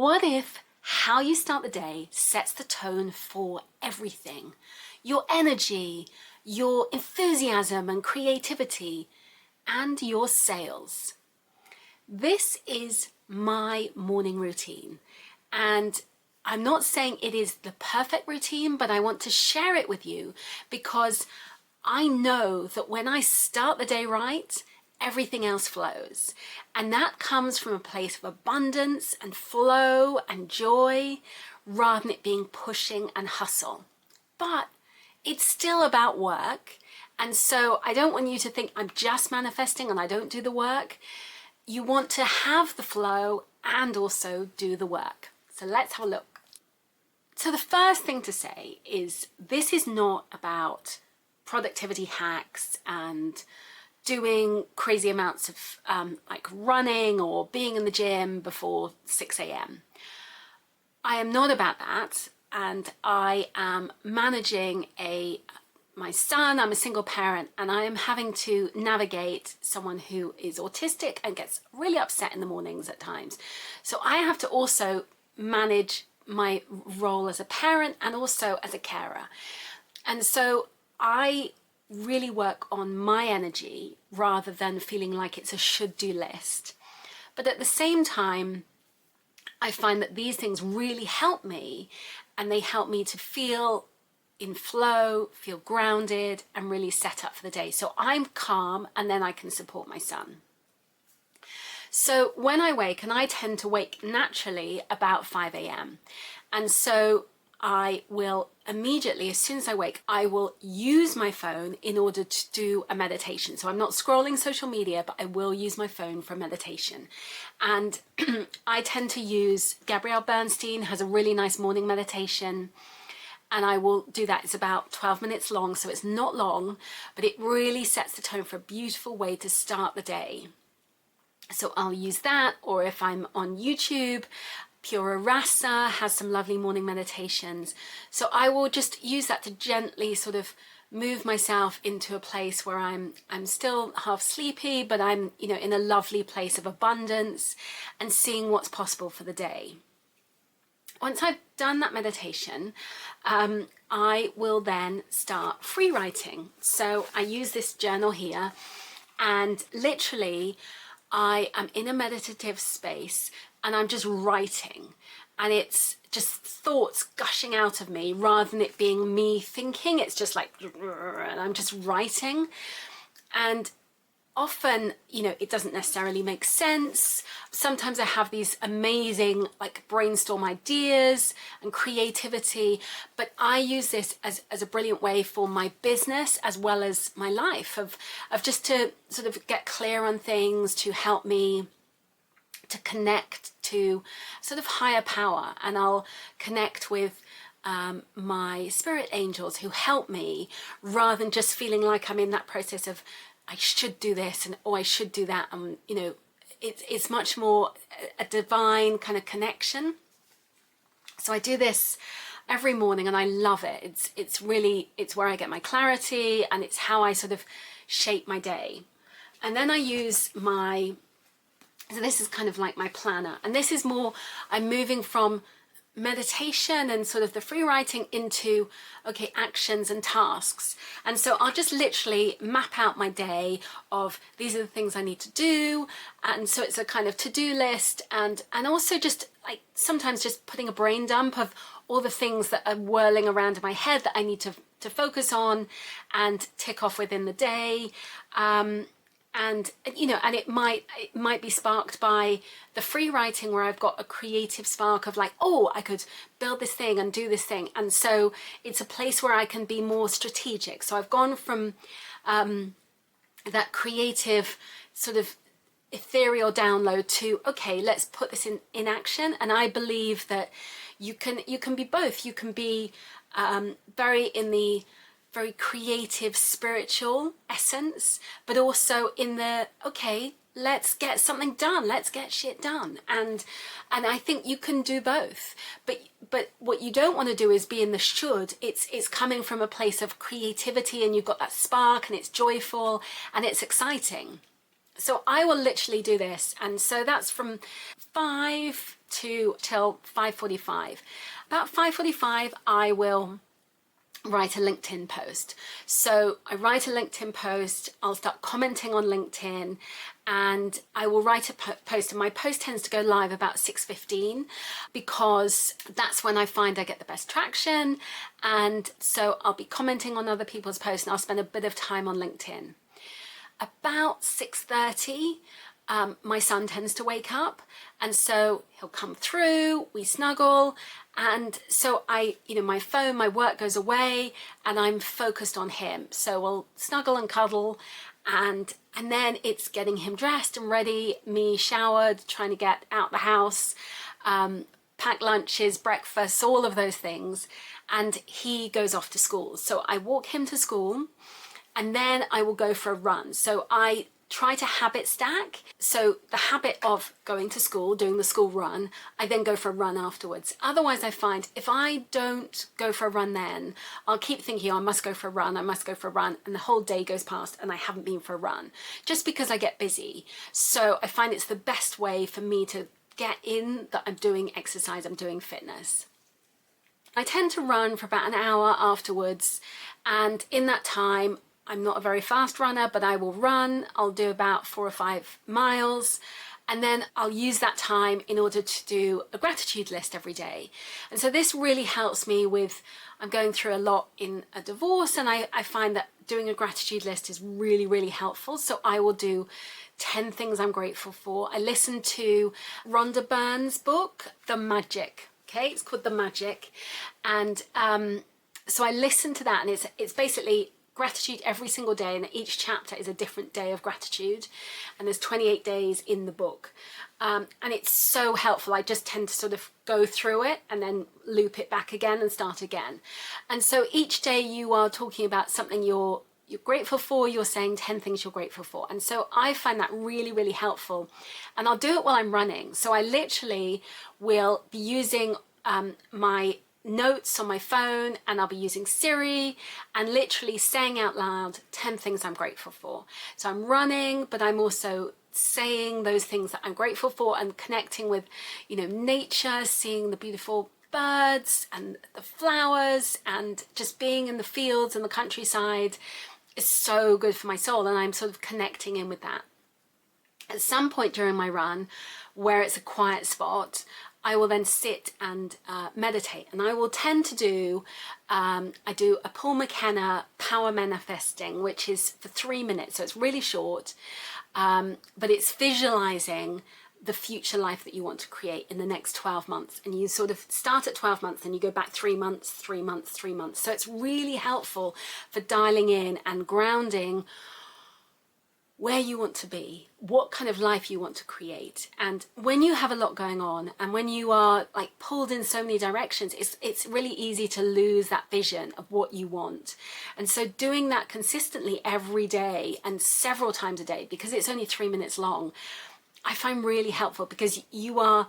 what if how you start the day sets the tone for everything? Your energy, your enthusiasm and creativity, and your sales. This is my morning routine, and I'm not saying it is the perfect routine, but I want to share it with you because I know that when I start the day right, everything else flows. And that comes from a place of abundance and flow and joy, rather than it being pushing and hustle. But it's still about work. And so I don't want you to think I'm just manifesting and I don't do the work. You want to have the flow and also do the work. So let's have a look. So the first thing to say is this is not about productivity hacks and doing crazy amounts of like running or being in the gym before 6 a.m. I am not about that, and I am managing my son. I'm a single parent, and I am having to navigate someone who is autistic and gets really upset in the mornings at times. So I have to also manage my role as a parent and also as a carer. And so I really work on my energy rather than feeling like it's a should-do list. But at the same time, I find that these things really help me, and they help me to feel in flow, feel grounded, and really set up for the day. So I'm calm, and then I can support my son. So when I wake, and I tend to wake naturally about 5 a.m. And so I will immediately, as soon as I wake, I will use my phone in order to do a meditation. So I'm not scrolling social media, but I will use my phone for meditation. And I tend to use, Gabrielle Bernstein has a really nice morning meditation, and I will do that. It's about 12 minutes long, so it's not long, but it really sets the tone for a beautiful way to start the day. So I'll use that, or if I'm on YouTube, Pura Rasa has some lovely morning meditations. So I will just use that to gently sort of move myself into a place where I'm still half sleepy, but I'm, you know, in a lovely place of abundance and seeing what's possible for the day. Once I've done that meditation, I will then start free writing. So I use this journal here, and literally I am in a meditative space and I'm just writing, and it's just thoughts gushing out of me rather than it being me thinking. It's just like, and I'm just writing. And often, you know, it doesn't necessarily make sense. Sometimes I have these amazing like brainstorm ideas and creativity, but I use this as a brilliant way for my business as well as my life, of just to sort of get clear on things, to help me to connect to sort of higher power. And I'll connect with my spirit angels who help me, rather than just feeling like I'm in that process of I should do this and I should do that. And you know, it's much more a divine kind of connection. So I do this every morning and I love it. It's where I get my clarity, and it's how I sort of shape my day. And then I use so this is kind of like my planner, and this is more, I'm moving from meditation and sort of the free writing into, okay, actions and tasks. And so I'll just literally map out my day of these are the things I need to do. And so it's a kind of to-do list, and also just like sometimes just putting a brain dump of all the things that are whirling around in my head that I need to focus on and tick off within the day. And you know, and it might be sparked by the free writing, where I've got a creative spark of like, oh, I could build this thing and do this thing. And so it's a place where I can be more strategic. So I've gone from that creative sort of ethereal download to, okay, let's put this in action. And I believe that you can be both. You can be very in the very creative, spiritual essence, but also in the, okay, let's get something done, let's get shit done. And I think you can do both. But what you don't want to do is be in the should. It's coming from a place of creativity, and you've got that spark, and it's joyful and it's exciting. So I will literally do this, and so that's from 5 to till 5:45. About 5:45 I will write a LinkedIn post. So I write a LinkedIn post, I'll start commenting on LinkedIn, and I will write a post, and my post tends to go live about 6:15 because that's when I find I get the best traction. And so I'll be commenting on other people's posts, and I'll spend a bit of time on LinkedIn. About 6:30, my son tends to wake up, and so he'll come through, we snuggle, and so my phone, my work goes away, and I'm focused on him. So we'll snuggle and cuddle, and then it's getting him dressed and ready, me showered, trying to get out the house, pack lunches, breakfast, all of those things, and he goes off to school. So I walk him to school, and then I will go for a run. So I try to habit stack. So the habit of going to school, doing the school run, I then go for a run afterwards. Otherwise, I find if I don't go for a run then, I'll keep thinking, oh, I must go for a run, I must go for a run, and the whole day goes past and I haven't been for a run, just because I get busy. So I find it's the best way for me to get in that I'm doing exercise, I'm doing fitness. I tend to run for about an hour afterwards, and in that time, I'm not a very fast runner, but I will run. I'll do about 4 or 5 miles, and then I'll use that time in order to do a gratitude list every day. And so this really helps me with, I'm going through a lot in a divorce, and I find that doing a gratitude list is really, really helpful. So I will do 10 things I'm grateful for. I listen to Rhonda Byrne's book, The Magic. Okay, it's called The Magic. And so I listen to that, and it's basically gratitude every single day, and each chapter is a different day of gratitude, and there's 28 days in the book, and it's so helpful. I just tend to sort of go through it and then loop it back again and start again. And so each day you are talking about something you're grateful for, you're saying 10 things you're grateful for. And so I find that really, really helpful, and I'll do it while I'm running. So I literally will be using my notes on my phone, and I'll be using Siri and literally saying out loud 10 things I'm grateful for. So I'm running, but I'm also saying those things that I'm grateful for and connecting with, nature, seeing the beautiful birds and the flowers, and just being in the fields and the countryside is so good for my soul, and I'm sort of connecting in with that. At some point during my run, where it's a quiet spot, I will then sit and meditate, and I will tend to do, I do a Paul McKenna power manifesting, which is for 3 minutes, so it's really short, but it's visualizing the future life that you want to create in the next 12 months. And you sort of start at 12 months and you go back 3 months, 3 months, 3 months. So it's really helpful for dialing in and grounding where you want to be, what kind of life you want to create. And when you have a lot going on, and when you are like pulled in so many directions, it's really easy to lose that vision of what you want. And so doing that consistently every day and several times a day, because it's only 3 minutes long, I find really helpful, because you are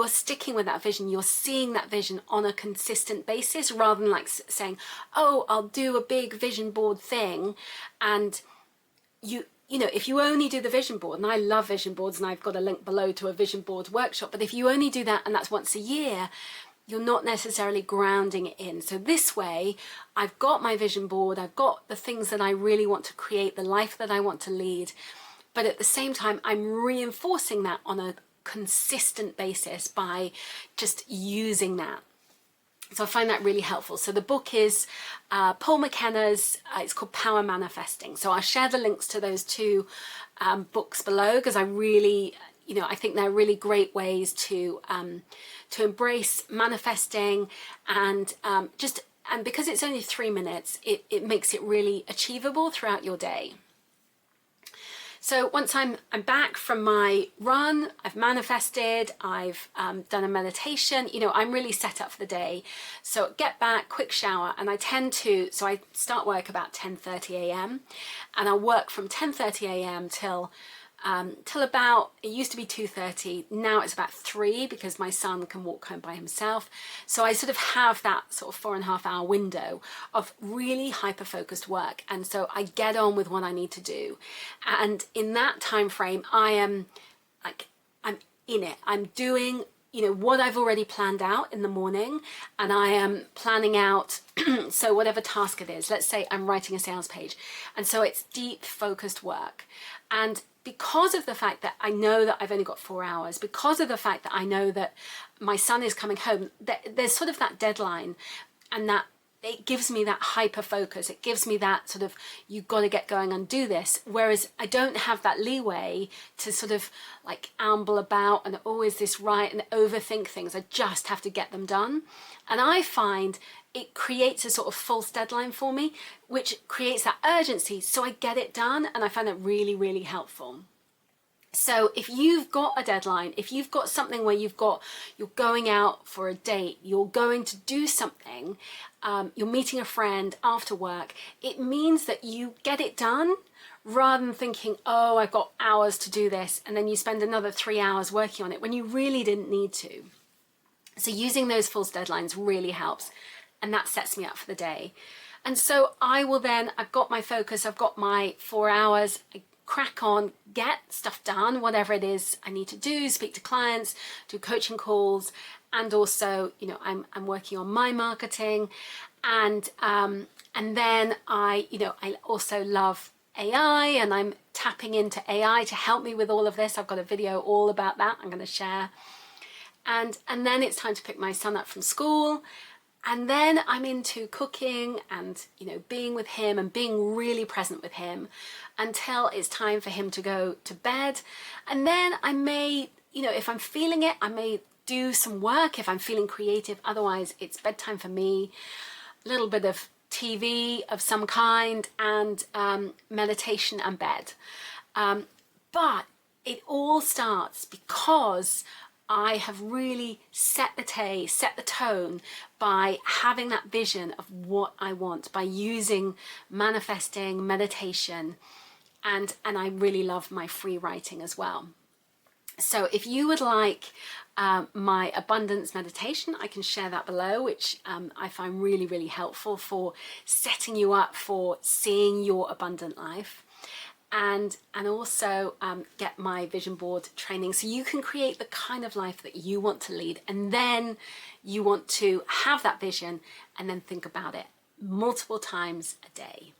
sticking with that vision, you're seeing that vision on a consistent basis, rather than like saying, oh, I'll do a big vision board thing, and if you only do the vision board, and I love vision boards, and I've got a link below to a vision board workshop, but if you only do that and that's once a year, you're not necessarily grounding it in. So this way, I've got my vision board, I've got the things that I really want to create, the life that I want to lead, but at the same time, I'm reinforcing that on a consistent basis by just using that. So I find that really helpful. So the book is Paul McKenna's, it's called Power Manifesting. So I'll share the links to those two books below, because I really, I think they're really great ways to embrace manifesting, and and because it's only 3 minutes, it makes it really achievable throughout your day. So once I'm back from my run, I've manifested, I've done a meditation, I'm really set up for the day. So get back, quick shower, and I start work about 10:30 a.m. and I'll work from 10:30 a.m. till till about, it used to be 2:30, now it's about 3 because my son can walk home by himself. So I sort of have that sort of 4.5 hour window of really hyper-focused work. And so I get on with what I need to do. And in that time frame, I am like, I'm in it. I'm doing, you know, what I've already planned out in the morning, and I am planning out, so whatever task it is, let's say I'm writing a sales page. And so it's deep focused work. And because of the fact that I know that I've only got 4 hours, because of the fact that I know that my son is coming home, there's sort of that deadline, and that it gives me that hyper focus. It gives me that sort of, you've got to get going and do this. Whereas I don't have that leeway to sort of like amble about and always this right and overthink things. I just have to get them done. And I find it creates a sort of false deadline for me, which creates that urgency. So I get it done, and I find that really, really helpful. So if you've got a deadline, if you've got something where you're going out for a date, you're going to do something, you're meeting a friend after work, it means that you get it done rather than thinking, oh, I've got hours to do this, and then you spend another 3 hours working on it when you really didn't need to. So using those false deadlines really helps, and that sets me up for the day. And so I will then, I've got my focus, I've got my 4 hours, I crack on, get stuff done, whatever it is I need to do, speak to clients, do coaching calls, and also, you know, I'm working on my marketing, and then I also love AI, and I'm tapping into AI to help me with all of this. I've got a video all about that I'm going to share, and then it's time to pick my son up from school. And then I'm into cooking and, you know, being with him and being really present with him until it's time for him to go to bed. And then I may, you know, if I'm feeling it, I may do some work if I'm feeling creative. Otherwise, it's bedtime for me. A little bit of TV of some kind, and meditation and bed. But it all starts because I have really set the tone by having that vision of what I want, by using manifesting, meditation, and I really love my free writing as well. So if you would like my abundance meditation, I can share that below, which I find really, really helpful for setting you up for seeing your abundant life. And also get my vision board training, so you can create the kind of life that you want to lead, and then you want to have that vision and then think about it multiple times a day.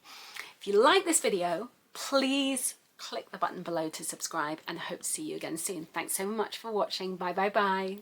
If you like this video, please click the button below to subscribe, and I hope to see you again soon. Thanks so much for watching. Bye bye bye.